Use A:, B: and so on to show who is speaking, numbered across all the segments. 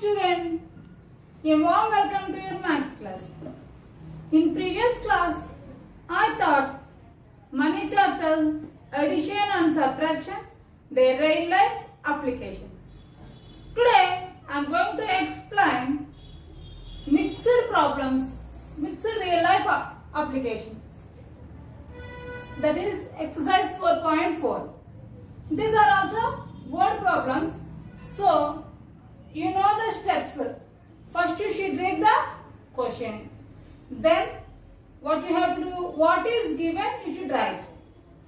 A: student, a warm welcome to your maths class. In previous class, I taught money chapters, addition and subtraction, their real life application. Today, I am going to explain mixed problems, mixed real life application. That is exercise 4.4. These are also word problems. So, you know the steps. First you should read the question. Then what you have to do, what is given you should write.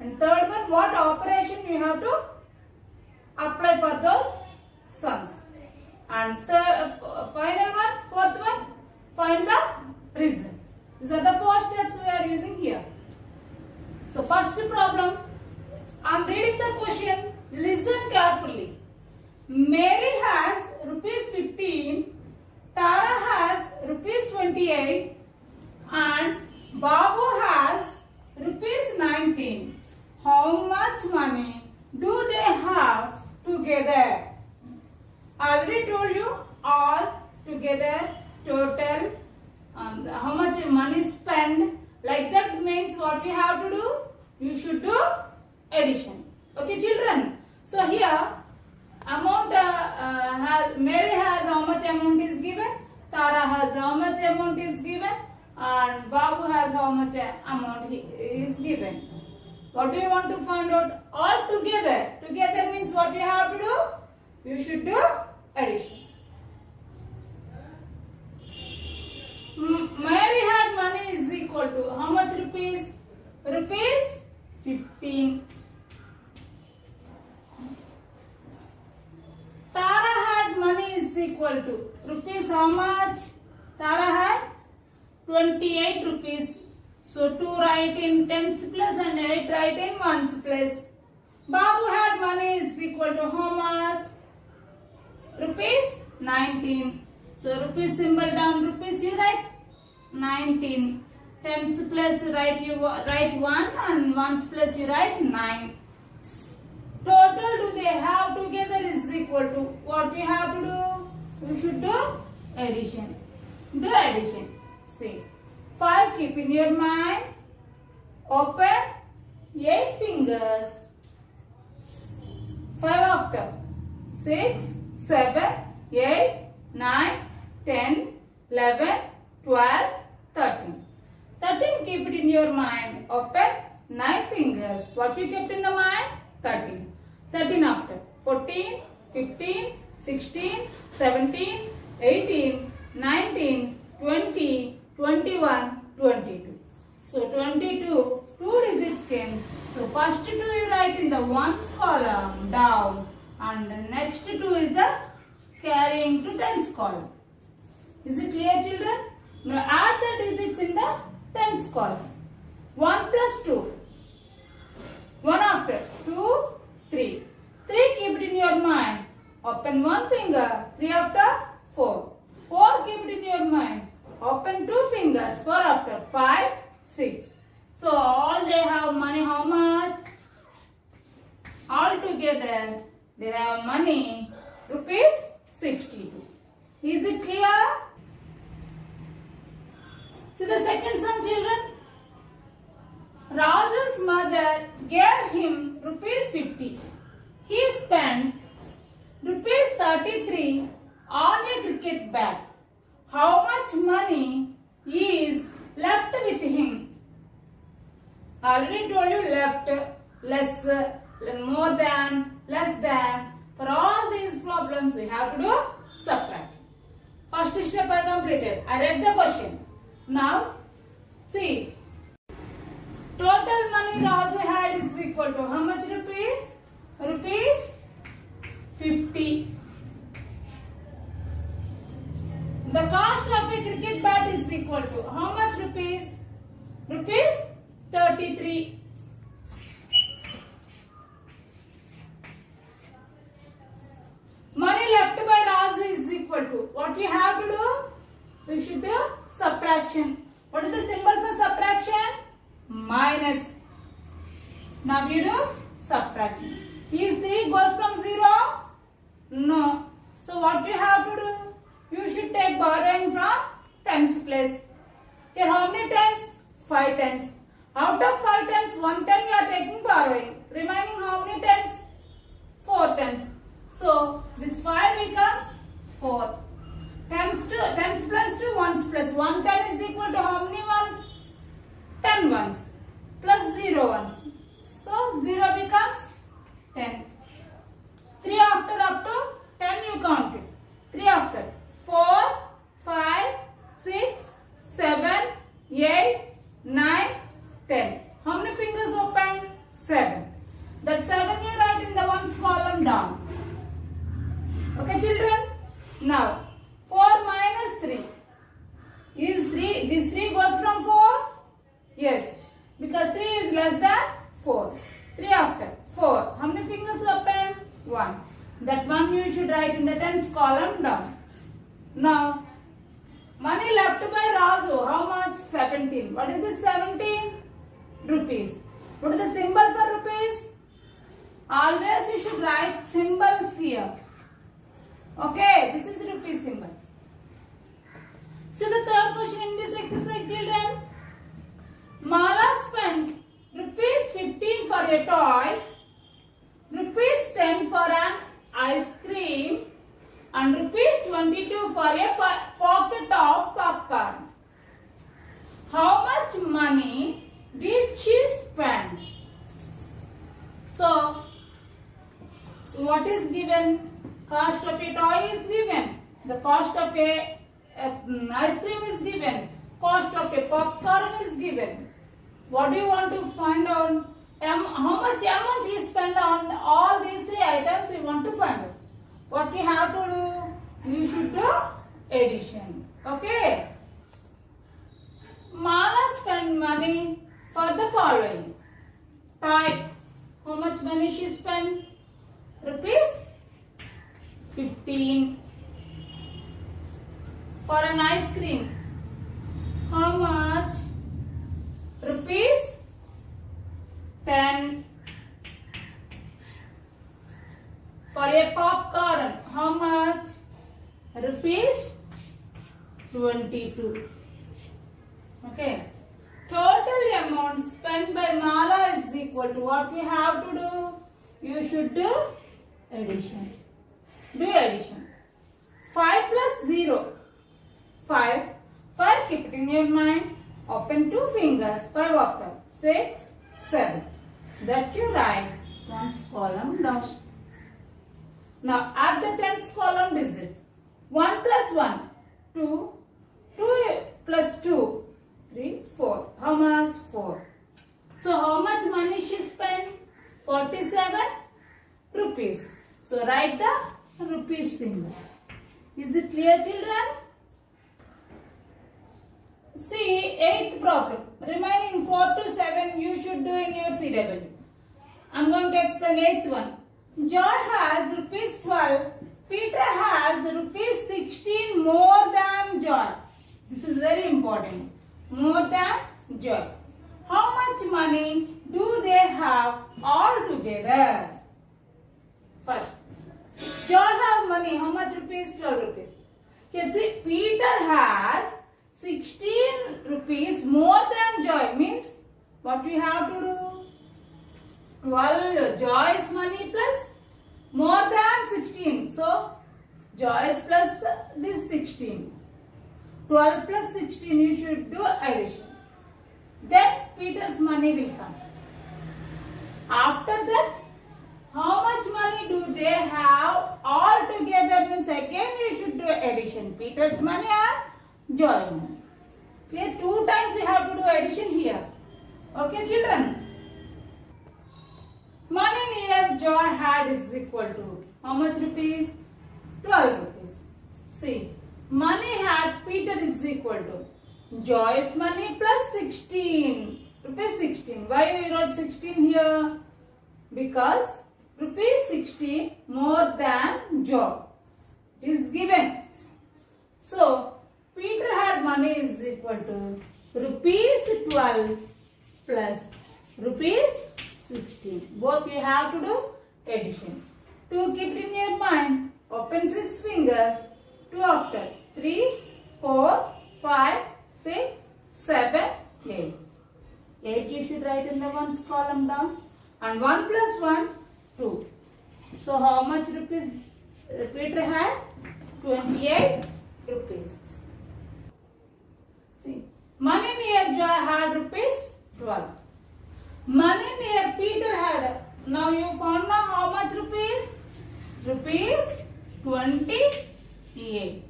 A: And third one, what operation you have to apply for those sums. And final one, fourth one, find the result. These are the 4 steps we are using here. So first problem, I am reading the question. Listen carefully. Mary has rupees 15, Tara has rupees 28 and Babu has rupees 19. How much money do they have together? I already told you all together, total, how much money spent. Like that means what you have to do? You should do addition. Okay children? So here amount Mary has how much amount is given, Tara has how much amount is given and Babu has how much amount is given. What do you want to find out? All together. Together means what you have to do? You should do addition. Mary had money is equal to how much rupees? Rupees 15. Tara had money is equal to rupees how much? Tara had 28 rupees. So 2 write in tens place and 8 write in ones place. Babu had money is equal to how much? Rupees 19. So rupees symbol down, rupees you write 19. Tens place you write 1 and ones place you write 9. Total do they have together is equal to what you have to do? You should do addition. Do addition. See. 5 keep in your mind. Open 8 fingers. 5 after. 6, 7, 8, 9, 10, 11, 12, 13. 13 keep it in your mind. Open 9 fingers. What you kept in the mind? 13. 13 after. 14, 15, 16, 17, 18, 19, 20, 21, 22. So 22, 2 digits came. So first 2 you write in the ones column down and the next 2 is the carrying to tens column. Is it clear children? Now add the digits in the tens column. 1 plus 2. 1 after. 2, 3. 3 keep it in your mind. Open 1 finger. 3 after. 4. 4 keep it in your mind. Open 2 fingers. 4 after. 5, 6. So all they have money how much? All together they have money rupees 62. Is it clear? See the second sum children. Raju's mother gave him rupees 50. He spent rupees 33 on a cricket bat. How much money is left with him? I already told you left, less, more than, less than. For all these problems we have to do subtract. First step I completed. I read the question. Now see. Total money Raju had is equal to how much rupees? Rupees 50. The cost of a cricket bat is equal to how much rupees? Rupees 33. Money left by Raju is equal to what you have to do? You should do subtraction. What is the symbol for subtraction? Minus. Now you do subtraction. Is 3 goes from 0? No. So what you have to do? you should take borrowing from tens place. Here how many tens? 5 tens. Out of 5 tens, 1 ten you are taking borrowing. Remaining how many tens? 4 tens. So this 5 becomes 4. Tens plus 2, ones plus 1 10 is equal to how many ones? 10 ones plus 0 ones. So 0 becomes 10. 3 after up to 10 you count it. 3 after 4, 5, 6, 7, 8, 9, 10. How many fingers open? 7. That 7 you write in the ones column down. Okay children? Now 4 minus 3 is 3. This 3 goes from 4? Yes. Because 3 is less than 4. 3 after 4. How many fingers open? 1. That 1 you should write in the tens column down. Now, money left by Razu. How much? 17. What is this 17? Rupees. What is the symbol for rupees? Always you should write symbols here. Okay, this is rupee symbol. See the third question in this exercise, children. Mala spent rupees 15 for a toy, rupees 10 for an ice cream, and rupees 22 for a pocket of popcorn. How much money did she spend? So, what is given? Cost of a toy is given. The cost of a ice cream is given. Cost of a popcorn is given. What do you want to find out? How much amount you spend on all these 3 items you want to find out. What you have to do? You should do addition. Okay. Mala spent money for the following. Type. How much money she spent? Rupees 15. For an ice cream. How much? Rupees 10. For a popcorn, how much? Rupees 22. Okay. Total amount spent by Mala is equal to what we have to do? You should do addition. Do addition. 5 plus 0. 5. 5, keep it in your mind. Open 2 fingers. 5 after. 6, 7. That you write ones column down. Now add the tens column digits. 1 plus 1, 2. 2 plus 2, 3, 4. How much? 4. So how much money she spent? 47 rupees. So write the rupees symbol. Is it clear, children? See, 8th problem. Remaining 4 to 7 you should do in your CW. I am going to explain 8th one. Joy has rupees 12. Peter has rupees 16 more than Joy. This is very important. More than Joy. How much money do they have all together? First, Joy has money. How much rupees? 12 rupees. Here see, Peter has 16 rupees more than Joy. Means what we have to do? 12 Joy's money plus more than 16. So Joy's plus this 16. 12 plus 16 you should do addition. Then Peter's money will come. After that, how much money do they have all together? Means again you should do addition. Peter's money and Joy money. Clear? 2 times you have to do addition here. Okay, children? Money needed Joy had is equal to how much rupees? 12 rupees. See, money had Peter is equal to Joy's money plus 16. Rupees 16. Why we wrote 16 here? Because rupees 16 more than Joy. It is given. So, Peter had money is equal to rupees 12 plus rupees 16. Both you have to do addition. 2 keep it in your mind. Open 6 fingers. 2 after. 3, 4, 5, 6, 7, 8. 8 you should write in the ones column down. And 1 plus 1, 2. So how much rupees Peter had? 28 rupees. See, money near Joy had rupees 12. Money near Peter had. Now you found now how much rupees? Rupees 28.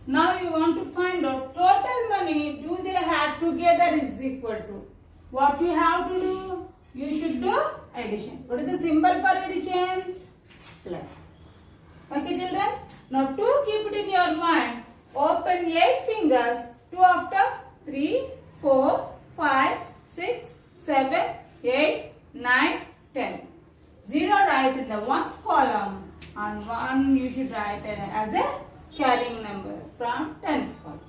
A: Now you want to find out total money do they had together is equal to. What you have to do? You should do addition. What is the symbol for addition? Plus. Okay children. Now to keep it in your mind, open 8 fingers. 2 after 3, 4, 5, 6, 7, 8, 9, 10. 0 write in the ones column and 1 you should write as a carrying number from tens column.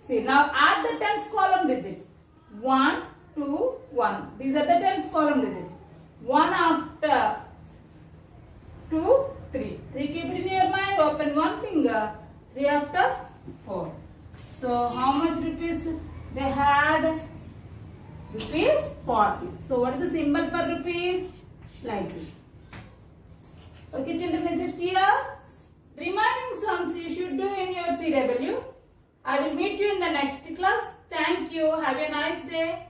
A: See, now add the tens column digits. 1, 2, 1. These are the tens column digits. 1 after 2, 3. 3 keep it in your mind. Open 1 finger. 3 after 4. So how much rupees they had? Rupees 40. So what is the symbol for rupees? Like this. Okay children, is it clear? Remaining sums you should do in your CW. I will meet you in the next class. Thank you. Have a nice day.